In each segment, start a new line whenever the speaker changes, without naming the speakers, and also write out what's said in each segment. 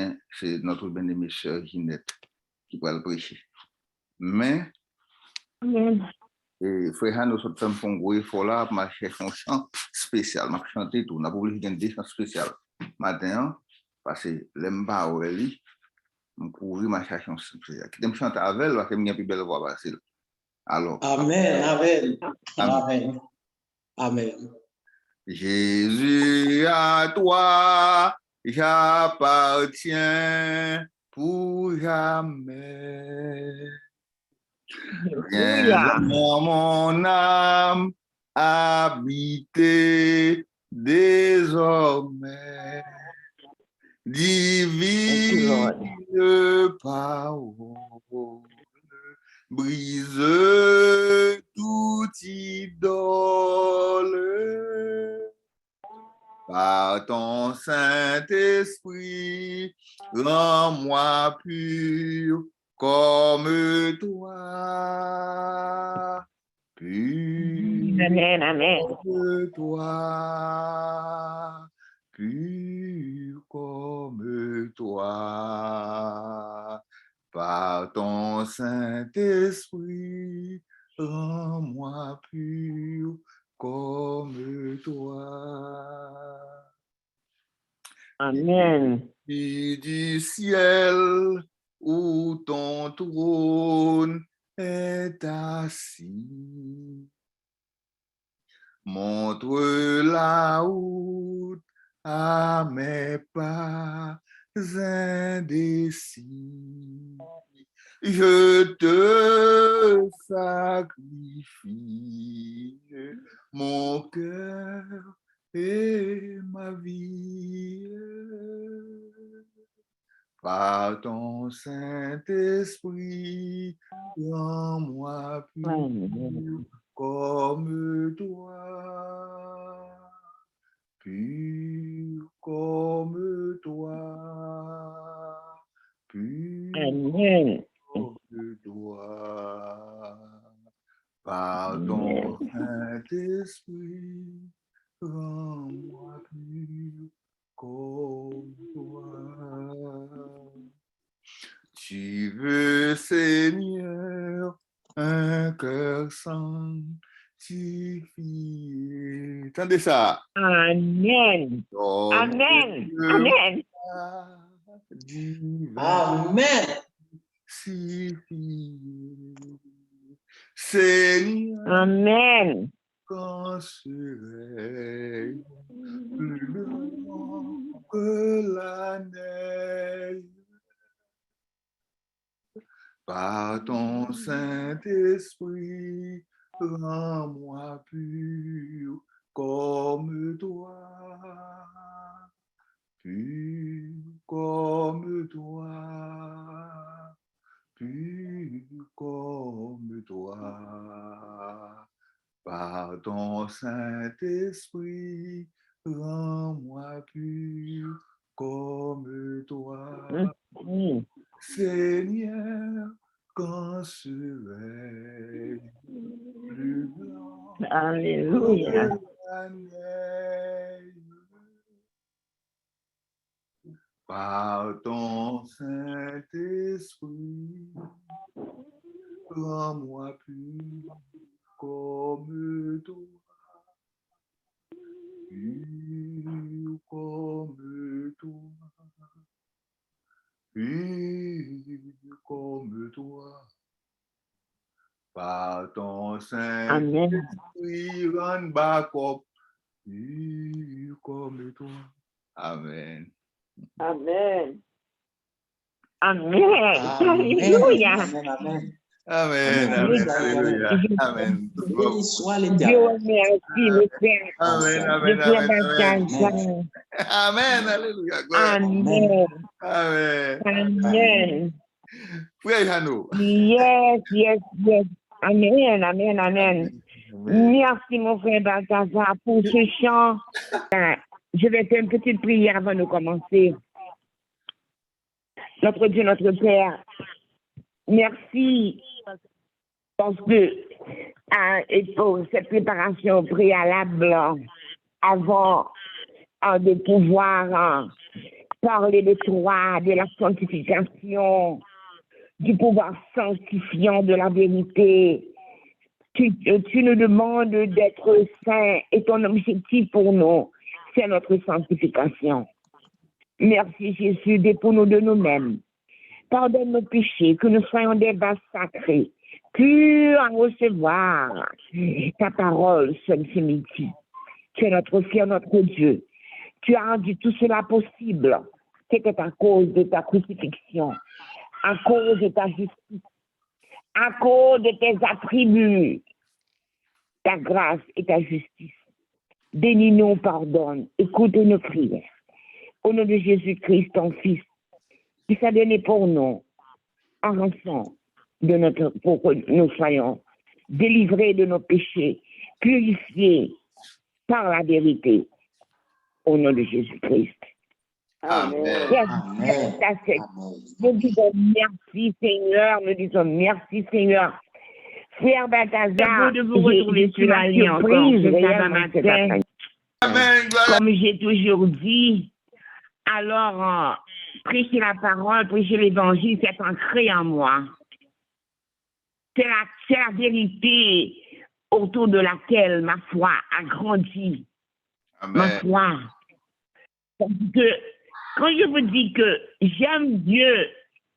bien, c'est notre bien-aimée sœur Ginette qui va le prêcher. Mais, frère Hanno, nous sommes un gros effort là, ma chère, un chant spécial, m'a chanté tout, on a obligé d'un chant spécial. Matin, parce que l'aime pas, Aurélie, on couvre ma chanson spéciale. Qui t'aime chanter avec elle, parce que j'ai plus belle voix facile. Alors.
Amen, amen, amen, amen.
Jésus, à toi, j'appartiens pour jamais. Viens dans mon âme habiter désormais. Divine parole, brise toute idole. Par ton Saint-Esprit, rends-moi pur comme toi. Pur
Amen, amen.
comme toi. Pur comme toi. Par ton Saint-Esprit, rends-moi pur comme toi.
Amen.
Et du ciel où ton trône est assis, montre la route à mes pas indécis. Je te sacrifie mon cœur et ma vie. Par ton Saint-Esprit, rends-moi pur comme toi. Pur comme toi. Pur
Amen.
comme toi. Par ton Saint-Esprit, rends-moi pur comme toi. Tu veux, Seigneur, un cœur sanctifié. Entendez ça?
Amen. Amen. Amen.
Amen.
Seigneur,
Amen.
quand serai plus grand que la neige, par ton Saint-Esprit, rends-moi pur comme toi. Pur comme toi. Pur comme toi. Par ton Saint-Esprit, rends-moi pur comme toi. Seigneur, quand serai plus blanc
Alléluia.
que la neige, par ton Saint-Esprit, rends-moi pur comme toi. Pur comme toi. Pur comme toi. Par ton Saint-Esprit, rends Bacop, pur comme toi. Amen.
Amen. Amen. Alléluia.
Amen.
Amen.
Amen.
Alléluia. Amen.
Béni soit
Dieu
l'Éternel.
remercie le Père.
Amen.
Je
Amen.
frère
Amen.
Balthazar.
Amen. Alléluia. Gloire.
Amen.
Amen.
Amen.
Frère Hanno.
Yes, yes, yes. Amen, amen, amen. Merci, mon frère Balthazar, pour ce chant. Je vais faire une petite prière avant de commencer. Notre Dieu, notre Père, merci parce que et pour cette préparation préalable avant de pouvoir parler de toi, de la sanctification, du pouvoir sanctifiant de la vérité. Tu nous demandes d'être saints et ton objectif pour nous, c'est notre sanctification. Merci Jésus, dépouille-nous de nous-mêmes. Pardonne nos péchés, que nous soyons des vases sacrés, purs à recevoir ta parole ce midi. Tu es notre Seigneur, notre Dieu. Tu as rendu tout cela possible. C'était à cause de ta crucifixion, à cause de ta justice, à cause de tes attributs, ta grâce et ta justice. Bénis-nous, pardonne, écoute nos prières. Au nom de Jésus-Christ, ton Fils, qui s'est donné pour nous en rançon pour que nous soyons délivrés de nos péchés, purifiés par la vérité. Au nom de Jésus-Christ.
Amen.
Amen.
Nous disons merci Seigneur, nous disons merci Seigneur. Frère Balthazar,
de vous retrouver sur la ligne encore ce matin.
Amen.
Comme j'ai toujours dit, alors prêcher la parole, prêcher l'évangile, c'est ancré en moi. C'est la vérité autour de laquelle ma foi a grandi.
Amen.
Ma foi. Parce que quand je vous dis que j'aime Dieu,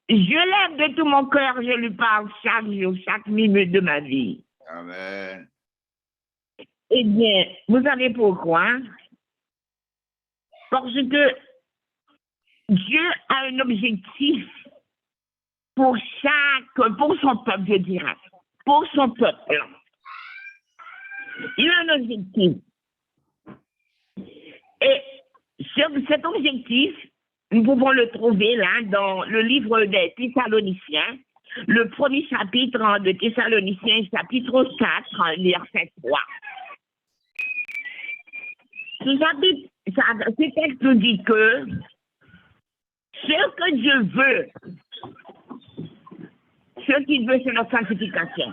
je l'aime de tout mon cœur, je lui parle chaque jour, chaque minute de ma vie.
Amen.
Eh bien, vous savez pourquoi? Parce que Dieu a un objectif pour son peuple, je dirais, pour son peuple. Il a un objectif. Et cet objectif, nous pouvons le trouver là dans le livre des Thessaloniciens, le premier chapitre de Thessaloniciens, chapitre 4, verset 3. Ce texte nous dit que ce que Dieu veut, ce qu'il veut, c'est notre sanctification.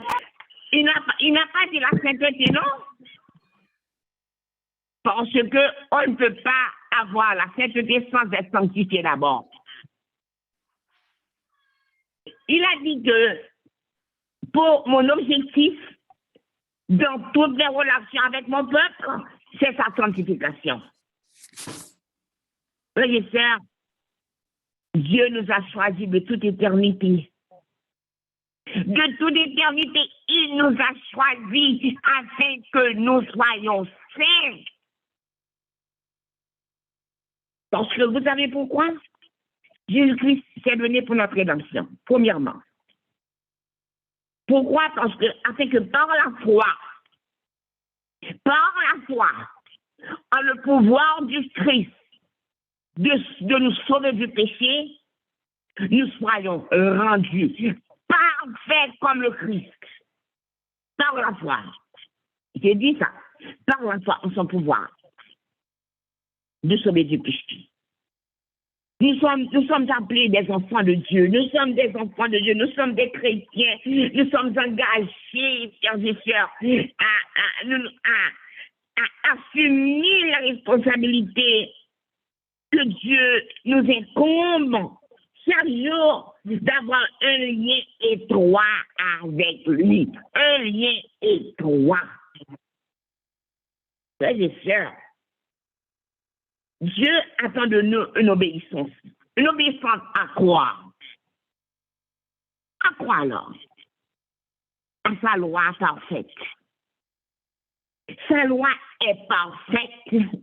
Il n'a pas dit la sainteté, non? Parce qu'on ne peut pas avoir la sainteté sans être sanctifié d'abord. Il a dit que pour mon objectif, dans toutes les relations avec mon peuple, c'est sa sanctification. Frères et sœurs, Dieu nous a choisis de toute éternité. De toute éternité, il nous a choisis afin que nous soyons saints. Parce que vous savez pourquoi? Jésus-Christ s'est donné pour notre rédemption, premièrement. Pourquoi? Parce que, afin que par la foi, en le pouvoir du Christ, de nous sauver du péché, nous soyons rendus parfaits comme le Christ. Par la foi. J'ai dit ça. Par la foi en son pouvoir de sauver du péché. Nous sommes appelés des enfants de Dieu. Nous sommes des enfants de Dieu. Nous sommes des chrétiens. Nous sommes engagés, frères et sœurs, à assumer la responsabilité que Dieu nous incombe chaque jour d'avoir un lien étroit avec lui. Un lien étroit. Frères et sœurs, Dieu attend de nous une obéissance. Une obéissance à quoi? À quoi alors? À sa loi parfaite. Sa loi est parfaite,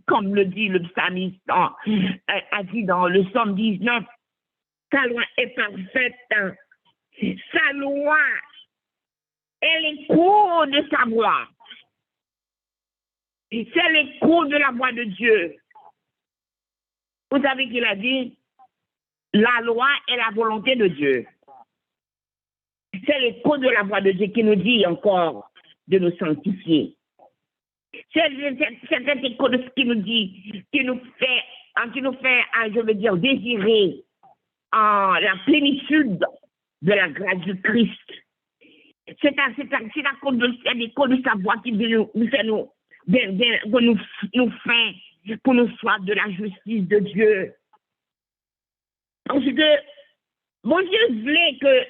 comme le dit le psalmiste, a dit dans le psaume 19. Sa loi est parfaite. Sa loi est l'écho de sa voix. C'est l'écho de la voix de Dieu. Vous savez qu'il a dit, la loi est la volonté de Dieu. C'est l'écho de la voix de Dieu qui nous dit encore de nous sanctifier. C'est cet écho de ce qui nous dit, qui nous fait, je veux dire, désirer la plénitude de la grâce du Christ. C'est à cause de l'écho de sa voix qui nous fait nous faire pour nous soif de la justice de Dieu. Parce que mon Dieu voulait que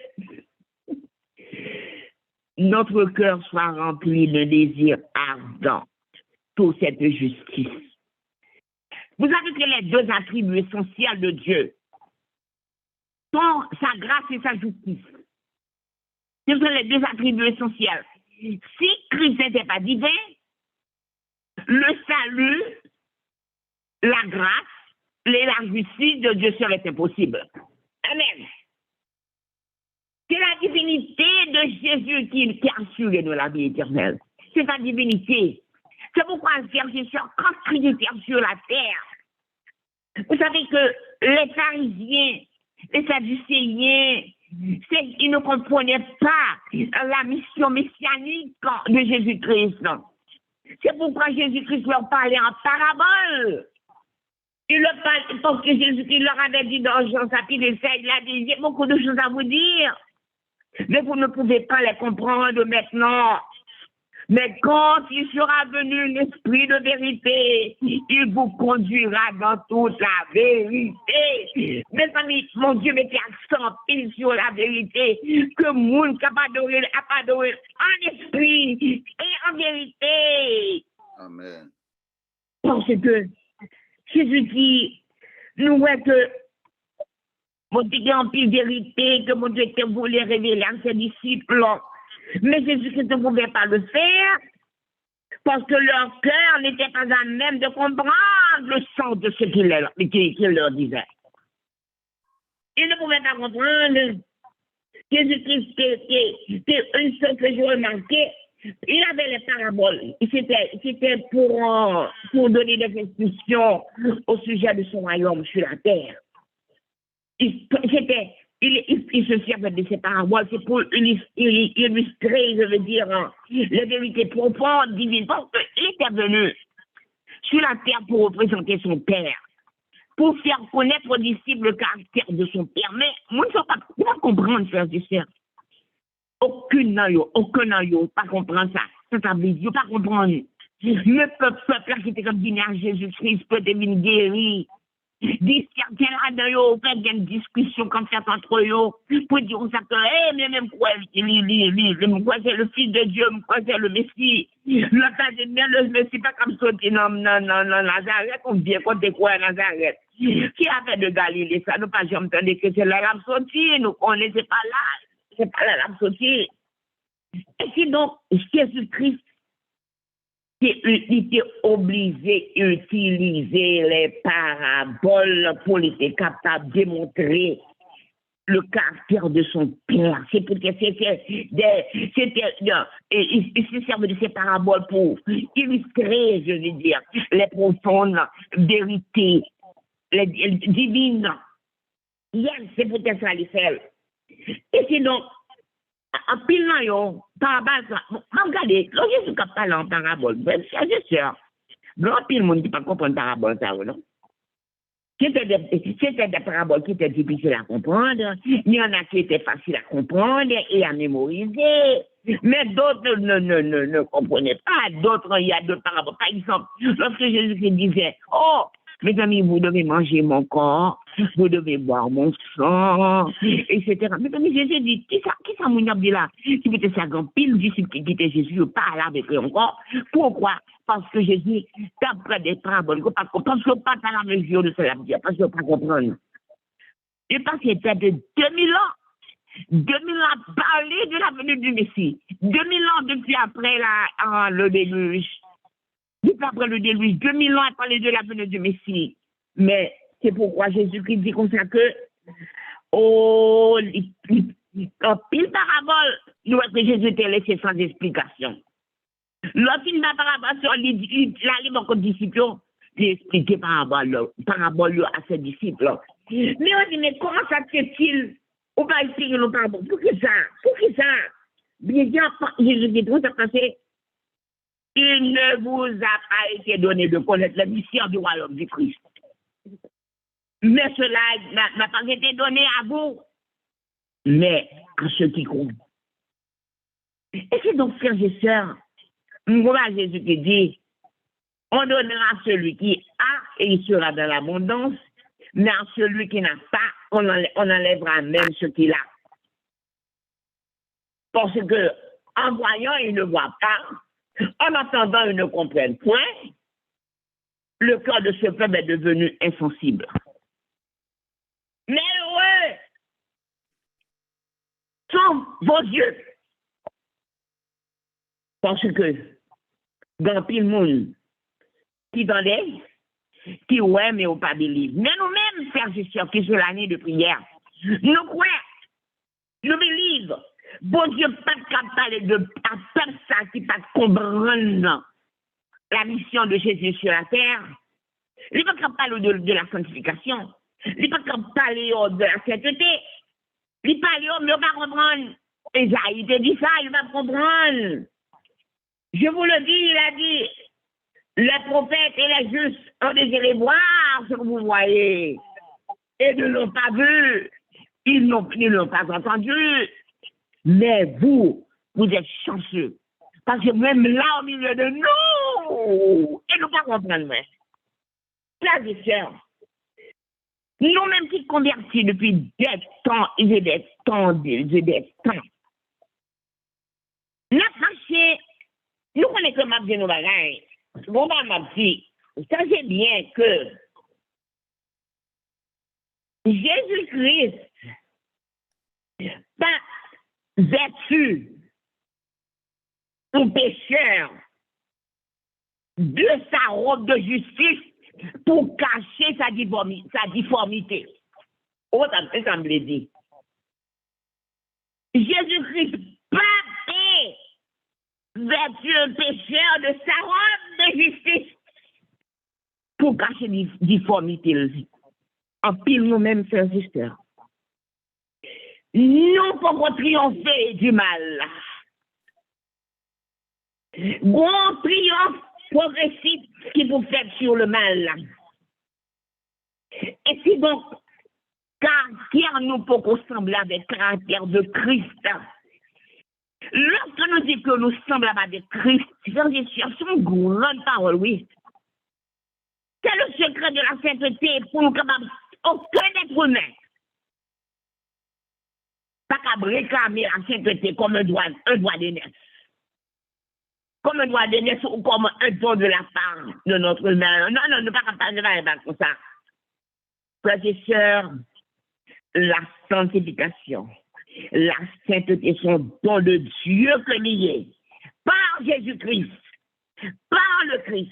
notre cœur soit rempli de désirs ardents pour cette justice. Vous savez que les deux attributs essentiels de Dieu sont sa grâce et sa justice. Ce sont les deux attributs essentiels. Si Christ n'était pas divin, le salut, la grâce et la justice de Dieu serait impossible. Amen. C'est la divinité de Jésus qui assure de la vie éternelle. C'est sa divinité. C'est pourquoi, frères et sœurs, quand Christ était sur la terre, vous savez que les pharisiens, les sadducéens, ils ne comprenaient pas la mission messianique de Jésus-Christ. C'est pourquoi Jésus-Christ leur parlait en parabole. Il leur parlait, parce que Jésus-Christ leur avait dit dans Jean chapitre 7, il a dit, j'ai beaucoup de choses à vous dire, mais vous ne pouvez pas les comprendre maintenant. Mais quand il sera venu l'esprit de vérité, il vous conduira dans toute la vérité. Mes amis, mon Dieu mettait accent pile sur la vérité, que monde capable d'adorer en esprit et en vérité.
Amen.
Parce que Jésus dit, nous voyons que mon Dieu en pile vérité, que mon Dieu était voulu révéler à ses disciples. Mais Jésus-Christ ne pouvait pas le faire parce que leur cœur n'était pas à même de comprendre le sens de ce qu'il leur disait. Ils ne pouvaient pas comprendre. Jésus-Christ, c'était une chose que j'ai remarqué, il avait les paraboles. C'était pour donner des instructions au sujet de son royaume sur la terre. Il se servait de ces paraboles, c'est pour illustrer, je veux dire, les vérités profondes, divines. Parce qu'il était venu sur la terre pour représenter son Père, pour faire connaître aux disciples le caractère de son Père. Mais moi, je ne peux pas comprendre, frères et sœurs. Aucun n'ayant pas comprendre ça. Ça veut dire, pas comprendre. Le peuple qui était comme dîner à Jésus-Christ peut devenir guéri. Certains là-dedans, fait une discussion comme ça entre eux, pour dire ça que, mais même quoi, c'est le Fils de Dieu, quoi, c'est le Messie. L'autre dit, mais le Messie, pas comme ça, non, Nazareth, on vient côté quoi, Nazareth. Qui a fait de Galilée, ça, nous pas jamais entendu que c'est la lame sortie, nous connaissons pas là, c'est pas la lame sortie. Et c'est donc, Jésus-Christ, il était obligé d'utiliser les paraboles pour être capable de démontrer le caractère de son Père. C'est parce que il se servait de ces paraboles pour illustrer, je veux dire, les profondes vérités, les divines. Yes, c'est peut-être ça les fait. Et sinon, en pile, parabole, regardez, quand je suis capable en parabole, c'est sûr. Grand pile, monde qui ne peut pas comprendre parabole, ça, non? C'était des paraboles qui étaient difficiles à comprendre. Il y en a qui étaient faciles à comprendre et à mémoriser. Mais d'autres ne comprenaient pas. D'autres, il y a d'autres paraboles. Par exemple, lorsque Jésus disait, oh, mes amis, vous devez manger mon corps, vous devez boire mon sang, etc. Mes amis, Jésus dit, qui ça m'a dit là? Qui était ça, grand pile disciple qui était Jésus, pas là avec eux encore. Pourquoi? Parce que Jésus, d'après des paraboles, parce que pas à la mesure de cela, parce que pas comprendre. Et parce que c'était de 2000 ans. 2000 ans parler de la venue du Messie. 2000 ans depuis après le déluge. Depuis après le déluge, 2000 ans à parler de la venue du Messie. Mais c'est pourquoi Jésus-Christ dit comme ça que, en pile parabole, nous avons Jésus était laissé sans explication. Lorsqu'il m'a parabole sur l'arrivée aux disciples, il expliquait parabole à ses disciples. Mais on dit, mais comment ça se fait-il? On va expliquer nos paraboles. Pour qui ça? Bien sûr, Jésus dit, tout ça passé. Il ne vous a pas été donné de connaître le mystère du royaume du Christ. Mais cela n'a pas été donné à vous, mais à ceux qui croient. Et c'est donc, frères et sœurs, voilà Jésus qui dit, on donnera à celui qui a et il sera dans l'abondance, mais à celui qui n'a pas, on enlèvera même ce qu'il a. Parce que, en voyant, il ne voit pas. En entendant, il ne comprend point. Le cœur de ce peuple est devenu insensible. Mais heureux sont vos yeux. Parce que, dans pile monde, qui tendait, qui ouais, mais au pas de livre. Mais nous-mêmes, frères et sœurs, qui sont l'année de prière, nous croyons, nous believe. Bon Dieu, pas de parler de personne ça qui pas comprendre la mission de Jésus sur la terre. Il n'est pas parler de la sanctification. Il n'est pas parler de la sainteté. Il parle, mais on va comprendre. Esaïe te dit ça, il va comprendre. Je vous le dis, il a dit, les prophètes et les justes ont désiré voir ce que vous voyez. Et ne l'ont pas vu. Ils ne l'ont pas entendu. Mais vous êtes chanceux. Parce que même là, au milieu de nous, et nous pas comprendre. Frères et sœurs, nous-mêmes qui convertis depuis des temps, nous fâché, nous connaissons ma vie nos bagailles. Bon, ma petite, sachez bien que Jésus-Christ, par vertu ou pécheur de sa robe de justice pour cacher sa difformité. Autant que ça me l'a dit. Jésus-Christ pas vertu pécheur de sa robe de justice pour cacher difformité. En pile nous-mêmes, frères et sœurs. Nous pouvons triompher du mal. Bon triomphe progressif qui vous fait sur le mal. Et si donc, caractère nous pour ressembler avec le caractère de Christ. Lorsque nous disons que nous semblons avec Christ, c'est une grande parole, oui. C'est le secret de la sainteté pour nous capables aucun être humain. Pas qu'à réclamer la sainteté comme un droit de naissance. Comme un droit de naissance ou comme un don de la part de notre mère. Non, ne pas parler comme ça. Frères et sœurs, la sanctification, la sainteté sont don de Dieu que lié par Jésus-Christ, par le Christ.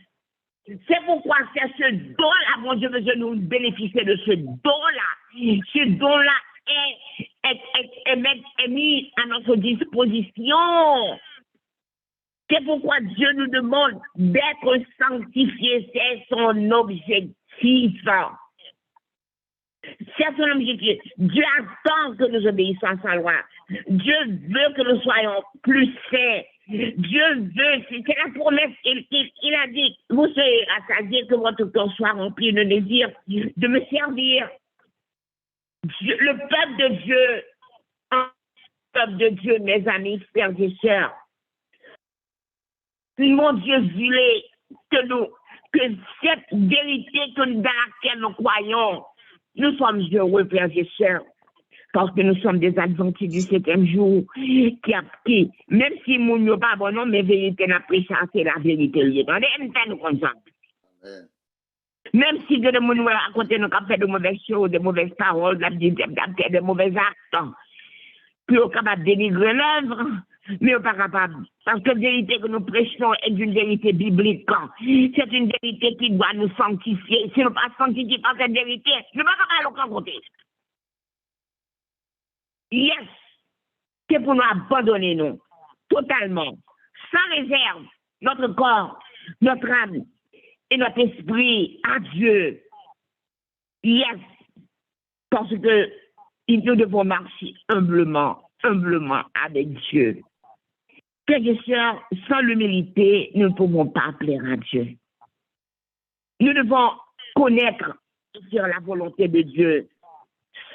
C'est pourquoi c'est ce don-là, mon Dieu, veut nous bénéficier de ce don-là. Ce don-là est mis à notre disposition. C'est pourquoi Dieu nous demande d'être sanctifiés. C'est son objectif. C'est son objectif. Dieu attend que nous obéissions à sa loi. Dieu veut que nous soyons plus saints. Dieu veut, c'est la promesse. Il a dit, vous serez rassasiés, que votre cœur soit rempli de désir de me servir. Dieu, le peuple de Dieu, mes amis, frères et sœurs. Mon Dieu voulait que cette vérité dans laquelle nous croyons, nous sommes heureux, frères et sœurs, parce que nous sommes des adventistes du 7e jour, qui même si nous n'avons pas bon nom, mais vérité n'a pris ça, c'est la vérité. Nous comme ça. Même si Dieu nous a raconté nous avons fait de mauvaises choses, de mauvaises paroles, de mauvais actes, puis on est capable de dénigrer l'œuvre, mais on n'est pas capable. Parce que la vérité que nous prêchons est une vérité biblique. C'est une vérité qui doit nous sanctifier. Si nous ne pas sanctifier par cette vérité, nous ne sommes pas capables de rencontrer. Yes! C'est pour nous abandonner, nous, totalement, sans réserve, notre corps, notre âme et notre esprit à Dieu. Yes! Parce que nous devons marcher humblement avec Dieu. Frères et sœurs, sans l'humilité, nous ne pouvons pas plaire à Dieu. Nous devons connaître sur la volonté de Dieu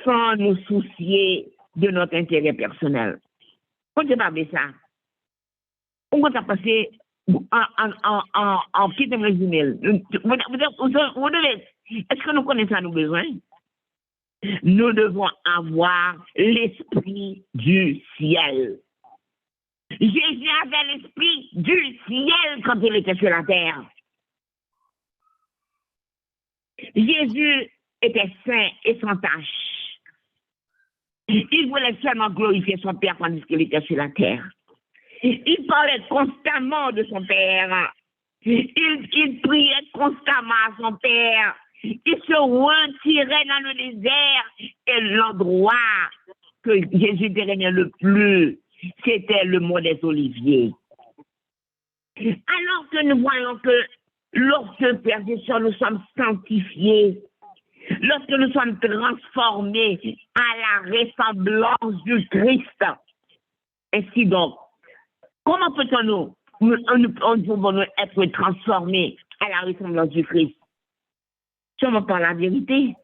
sans nous soucier de notre intérêt personnel. On ne peut pas faire ça. On va passer en petit résumé. Est-ce que nous connaissons nos besoins? Nous devons avoir l'esprit du ciel. Jésus avait l'esprit du ciel quand il était sur la terre. Jésus était saint et sans tache. Il voulait seulement glorifier son Père tandis qu'il était sur la terre. Il parlait constamment de son Père. Il priait constamment à son Père. Il se retirait dans le désert et l'endroit que Jésus dérégnait le plus, c'était le mont des Oliviers. Alors que nous voyons que lorsque, Père et Sœurs, nous sommes sanctifiés, lorsque nous sommes transformés à la ressemblance du Christ, ainsi donc, comment peut-on nous être transformés à la ressemblance du Christ? Seulement par la vérité.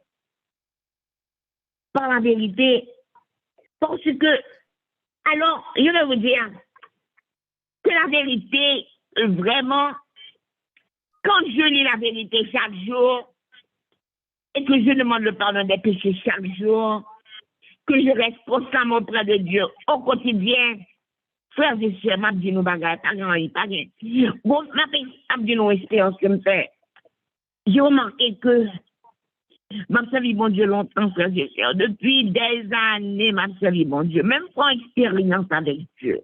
Par la vérité. Parce que, alors, je vais vous dire que la vérité, vraiment, quand je lis la vérité chaque jour, et que je demande le pardon des péchés chaque jour, que je reste constamment auprès de Dieu au quotidien, frères et sœurs, m'a dit nous bagaille, pas grand. Bon, m'a dit nous expérience que me fait. J'ai remarqué que m'a servi bon Dieu longtemps, frères et sœurs. Depuis des années, m'a servi bon Dieu. Même pour expérience avec Dieu.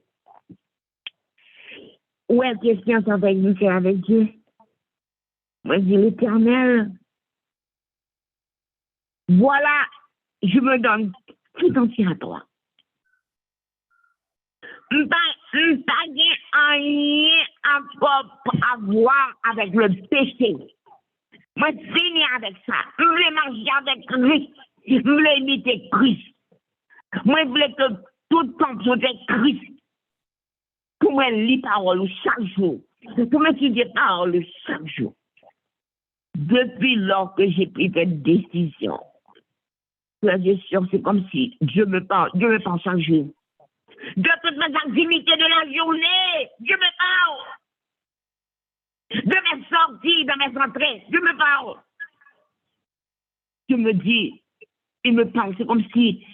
Ouais, qu'est-ce avec nous, c'est avec Dieu? Moi, je dis l'Éternel. Voilà, je me donne tout entier à toi. Pas rien à voir avec le péché. Moi, fini avec ça. Je voulais marcher avec Christ. Je voulais imiter Christ. Moi, je voulais que tout le temps soit Christ. Pour moi, lire parole chaque jour. Pour moi, étudier parole chaque jour. Depuis lors que j'ai pris cette décision, c'est comme si Dieu me parle chaque jour. De toutes mes activités de la journée, Dieu me parle. De mes sorties, de mes entrées, Dieu me parle. Je me dis, il me parle, c'est comme si,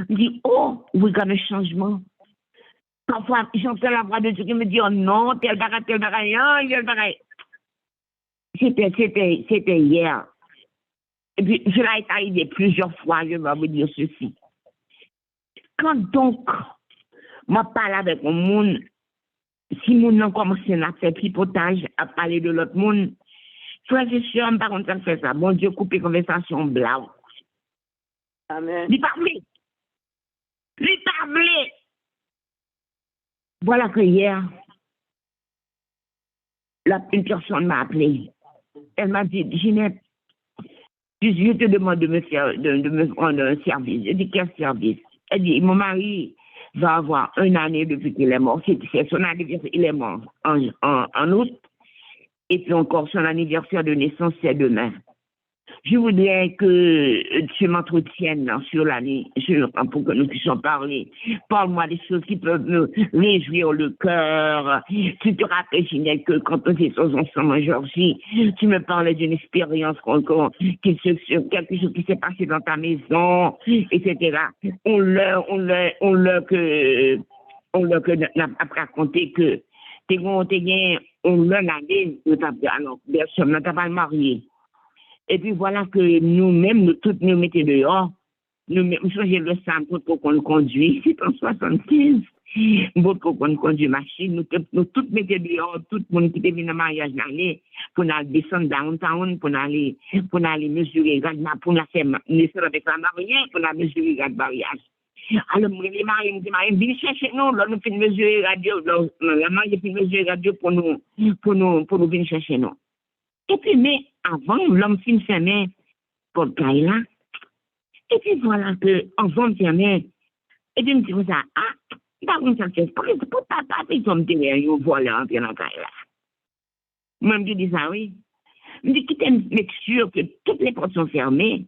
il me dit, oh, regarde le changement. Parfois, j'entends la voix de Dieu qui me dit, oh non, tel bagaille. C'était hier. Et puis, je l'ai arrivé plusieurs fois, je vais vous dire ceci. Quand donc, moi parle avec mon monde, si mon nom commence à faire pipotage, à parler de l'autre monde, frère et sœur, par contre, ça fait ça. Bon Dieu, couper conversation blanc.
Amen.
Il parlait. Voilà que hier, une personne m'a appelé. Elle m'a dit, Ginette, je te demande de me rendre un service. Je dis, quel service? Elle dit, mon mari va avoir une année depuis qu'il est mort. C'est son anniversaire, il est mort en août. Et puis encore, son anniversaire de naissance, c'est demain. Je voudrais que tu m'entretiennes sur l'année, pour que nous puissions parler. Parle-moi des choses qui peuvent me réjouir le cœur. Tu te rappelles, Ginette, que quand on était ensemble en Georgie, tu me parlais d'une expérience, quelque chose qui s'est passé dans ta maison, etc. On l'a raconté que on l'a l'année, alors, bien sûr, on n'a pas marié. Et puis voilà que nous-mêmes, toutes nous mettons dehors. Nous changeons le sang pour qu'on conduit. C'est en 75. Pour qu'on conduit machine. Nous toutes mettons dehors. Tout le monde qui est venu dans le mariage l'année pour aller descendre downtown, pour aller mesurer, pour faire naissance avec la mariée, pour aller mesurer le mariage. Alors, les mariés me disent, viens chercher nous. Là, nous faisons mesurer radio. La mariée fait mesurer radio pour nous venir chercher nous. Et puis, mais avant, l'homme fin fermé pour le caille là. Et puis voilà que, avant de fermer, et puis, me dit ça, par contre, ça fait, pour papa, puis, comme tu es, vous volez en dans le caille là. Moi, je dis ça, oui. Je dis, quittez, make sûr que toutes les portes sont fermées,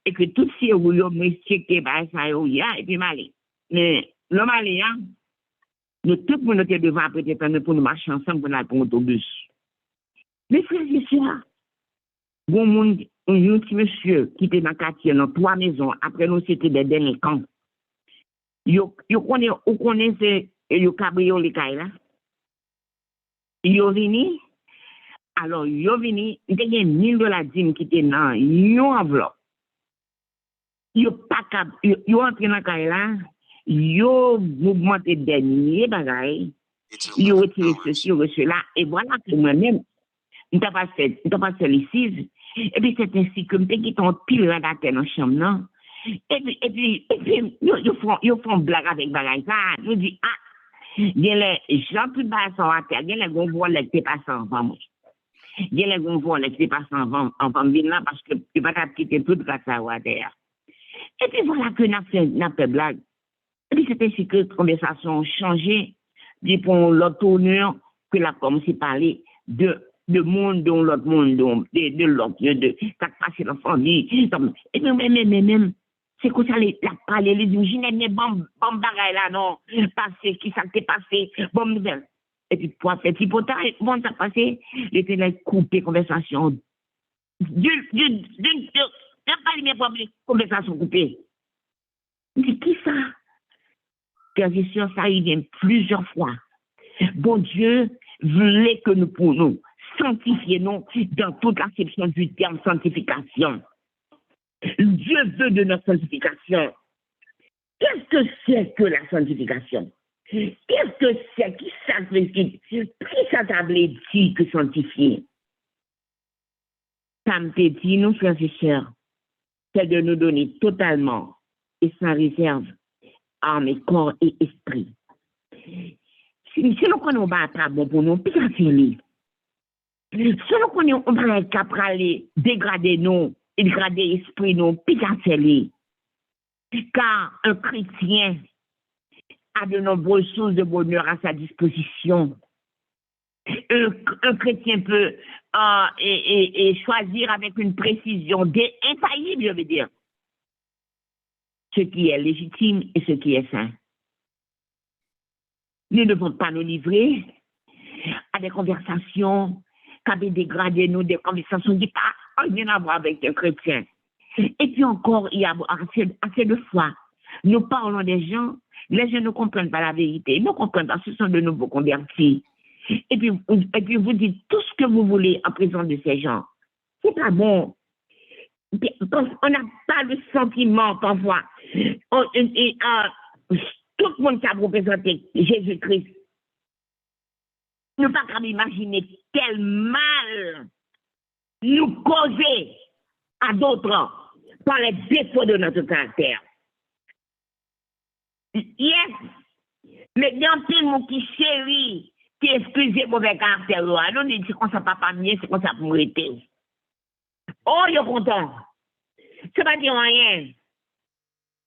et que toutes ces rouleaux, me checker, ça, et puis, m'aller. Mais, l'homme allait, nous, tout le monde était devant, après, pour nous marcher ensemble, pour aller pour l'autobus. Mais frères et sœurs, bon monde, un petit monsieur qui était dans le quartier, dans 3 maisons, après nous, c'était des délinquants. Yo connaissez, yo cabriolé là. Yo vini, alors yo vini, il y a $1000 dîme qui était dans une enveloppe. Yo pas cap, yo entré dans le là, yo mouvementé dernier bagaille, yo retiré ceci, yo cela, et voilà que moi-même, je t'ai pas fait ici. Et puis c'est ainsi que je qui t'ont pile à la tête dans la chambre, non? Et puis, ils font blague avec bagaille ça. Ils disent, il y a les gens qui passent à terre, il y a les gros volets qui passent avant moi. Il y a les gros volets qui passent avant là parce que tu ne vas pas quitter tout grâce à terre. Et puis voilà que n'a fait blague. Et puis c'est ainsi que la conversation a changé. Puis pour l'autre tournure, que là, comme si parler de monde, de l'autre monde, de l'autre, de ça passe dans la famille. Et puis même, c'est comme ça, la parler, les dit, je n'aime pas bon bagaille là, non, passé, qui ça t'est passé, bon nouvelle. Et puis pour faire petit potin, bon, ça passé, il était là, coupé, conversation. D'une pas les mêmes conversation coupée. Mais qui ça? Frères et sœurs, ça y vient plusieurs fois. Bon Dieu voulait que nous pourrions sanctifier nous dans toute l'acception du terme sanctification. Dieu veut de notre sanctification. Qu'est-ce que c'est que la sanctification? Qu'est-ce que c'est? Qui ça t'a dit que sanctifier? Ça me dit, nous, frères et sœurs, c'est de nous donner totalement et sans réserve âme, corps et esprit. Si nous connaissons pas bon pour nous, puis ça finit. Si nous connaissons pas capable d'aller dégrader nous, dégrader l'esprit nous, puis ça finit. Car un chrétien a de nombreuses sources de bonheur à sa disposition. Un chrétien peut choisir avec une précision infaillible, je veux dire, ce qui est légitime et ce qui est sain. Nous ne devons pas nous livrer à des conversations qui avaient dégradé nous, des conversations qui n'ont rien à voir avec un chrétien. Et puis encore, il y a assez de fois, nous parlons des gens, les gens ne comprennent pas la vérité, ils ne comprennent pas, ce sont de nouveaux convertis. Et puis vous dites tout ce que vous voulez en présence de ces gens. C'est pas bon. On n'a pas le sentiment parfois. Tout le monde qui a représenté Jésus-Christ. Ne pas imaginer quel mal nous causer à d'autres par les défauts de notre caractère. Yes, mais il y a un petit monde qui chérit, qui excuse mauvais caractère. Alors, on dit c'est comme ça, papa mien, c'est comme ça pour m'arrêter. Oh, il est content. Ça va dire rien.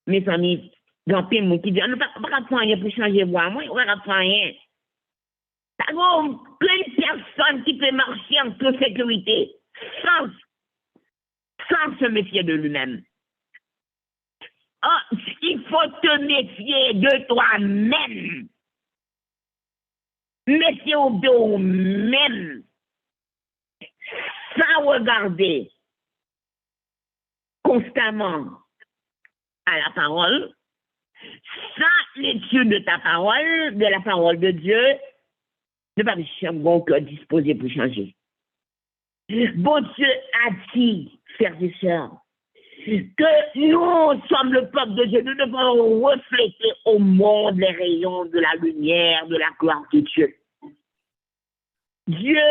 Mes amis, il y a un petit monde qui dit, on ne va pas faire rien pour changer moi, on ne va pas faire rien. Il y a plein de personnes qui peuvent marcher en toute sécurité, sans se méfier de lui-même. Oh, il faut te méfier de toi-même. Méfiez-vous de vous-même. Sans regarder constamment à la parole, sans l'étude de ta parole, de la parole de Dieu, ne pas un bon cœur disposé pour changer. Bon Dieu a dit, frères et sœurs, que nous sommes le peuple de Dieu. Nous devons refléter au monde les rayons de la lumière, de la gloire de Dieu. Dieu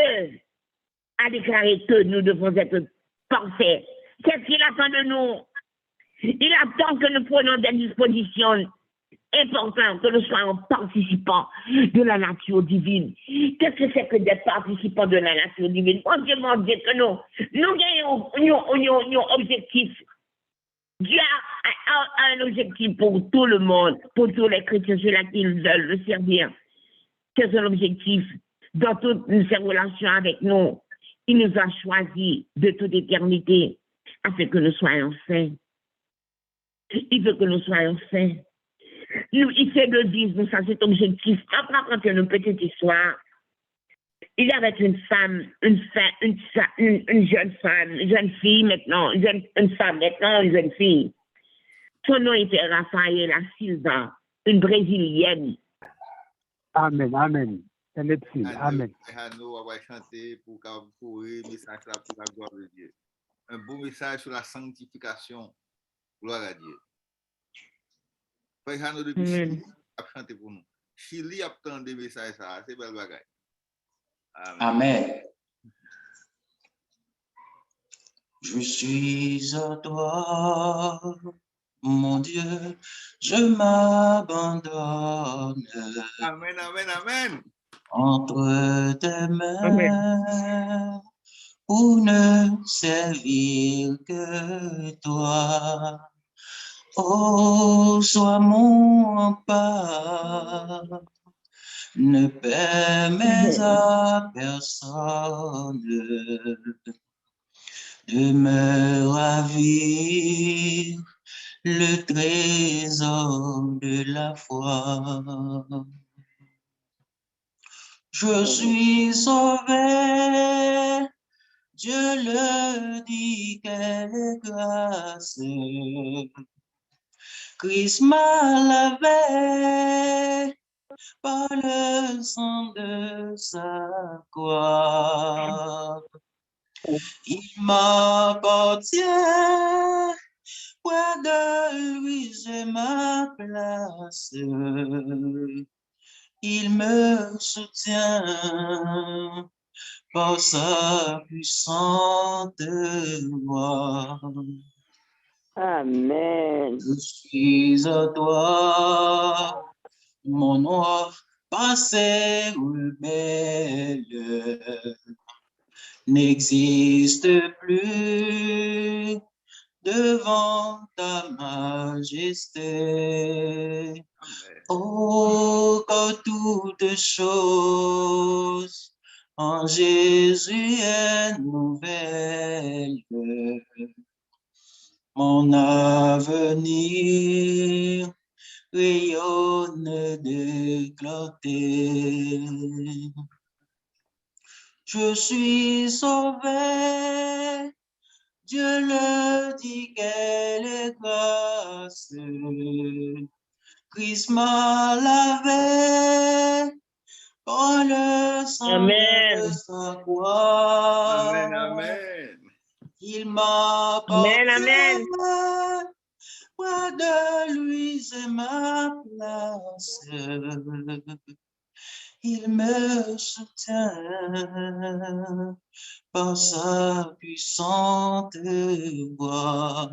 a déclaré que nous devons être parfaits. Qu'est-ce qu'il attend de nous? Il attend que nous prenions des dispositions importantes, que nous soyons participants de la nature divine. Qu'est-ce que c'est que d'être participants de la nature divine? On demande que nous gagnons un objectif. Dieu a un objectif pour tout le monde, pour tous les chrétiens, ceux-là qui veulent le servir. C'est un objectif dans toutes ses relations avec nous. Il nous a choisis de toute éternité afin que nous soyons saints. Il veut que nous soyons saints. Il fait de vivre, ça c'est objectif. Après, quand il y a une petite histoire, il est avec une femme, une jeune femme, une jeune fille maintenant, une femme maintenant, une jeune fille. Son nom était Rafaela Silva, une Brésilienne.
Amen, amen. Amen.
On va chanter pour le message là pour la gloire de Dieu. Un beau message sur la sanctification. Gloire à Dieu. Frère Hano depuis Chili a chanté pour nous. Chili a tant de messages ça, c'est belle bagaille.
Amen. Je suis à toi, mon Dieu, je m'abandonne.
Amen, amen, amen.
Entre tes mains, pour ne servir que toi. Oh, sois mon rempart, ne permets à personne de me ravir le trésor de la foi. Je suis sauvé, Dieu le dit, quelle grâce. Christ m'a lavé par le sang de sa croix. Il m'appartient, près de lui j'ai ma place. Il me soutient par sa puissante voix.
Amen.
Je suis à toi, mon noir passé rebelle n'existe plus devant ta majesté. Oh, que toutes choses en Jésus est nouvelle. Mon avenir rayonne de clarté. Je suis sauvé, Dieu le dit, quelle grâce. Christ m'a lavé par le sang de sa croix.
Amen, amen.
Il m'appartient, près de lui c'est ma place. Il me soutient par sa puissante voix.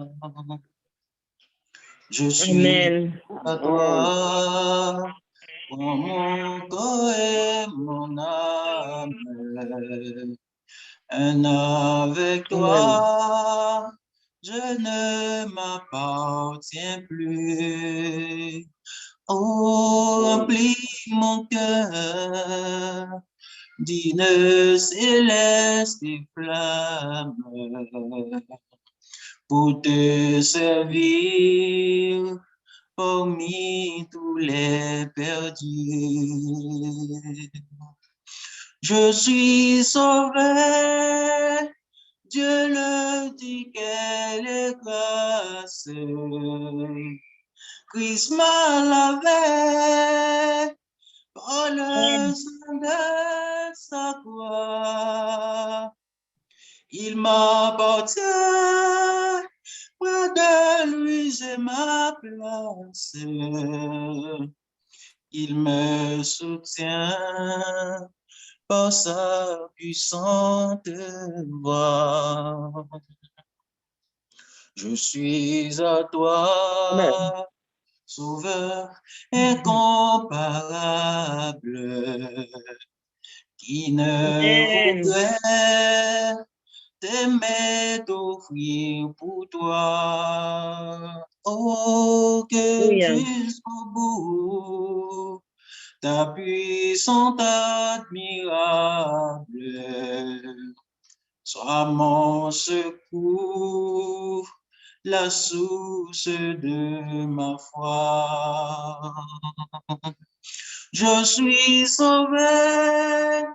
Je suis à toi, mon corps et mon âme. Un avec toi, je ne m'appartiens plus. Oh, remplis mon cœur d'une céleste flamme pour te servir parmi tous les perdus. Je suis sauvé, Dieu le dit, quelle grâce. Christ m'a lavé par le sang de sa croix. Il m'appartient, près de lui j'ai ma place. Il me soutient par sa puissante voix. Je suis à toi, Sauveur incomparable, qui ne voudrait t'aimer t'offrir pour toi. Oh, que jusqu'au bout, ta puissance admirable soit mon secours, la source de ma foi. Je suis sauvé,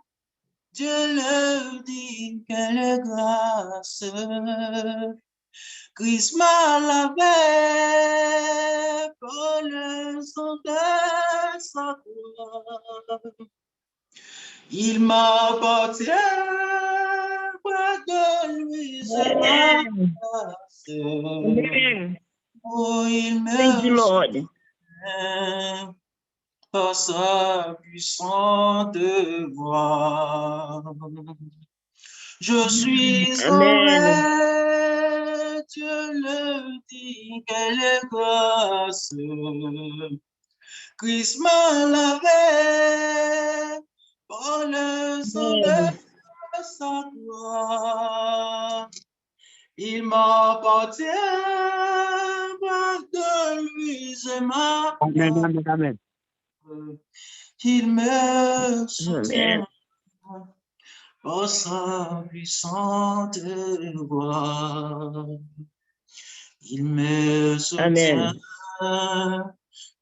Dieu leur dit quelle grâce. Christ m'a lavé pour le sang de sa croix. Il m'appartient près de lui, je m'embrasse.
Amen.
Oh, il
Thank you,
me
Lord.
soutient par sa puissante voix. Je suis sauvé,
Amen.
Dieu le dit, quelle grâce. Christ m'a lavé par le sang de sa gloire. Il m'appartient, de lui, je
Amen,
m'appartiens.
amen, amen.
Il me soutient
Amen.
par sa puissante voix. Il me soutient
Amen.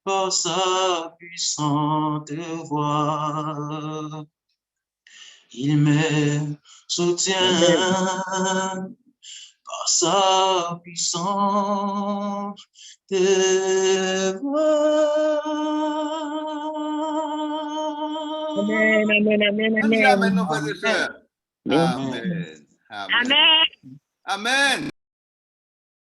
par sa puissante voix. Il me soutient
Amen.
par sa puissante voix.
Amen. Amen. Amen.
Amen, nos
Amen.
frères et sœurs.
Merci.
Amen. Amen.
Amen.
Amen.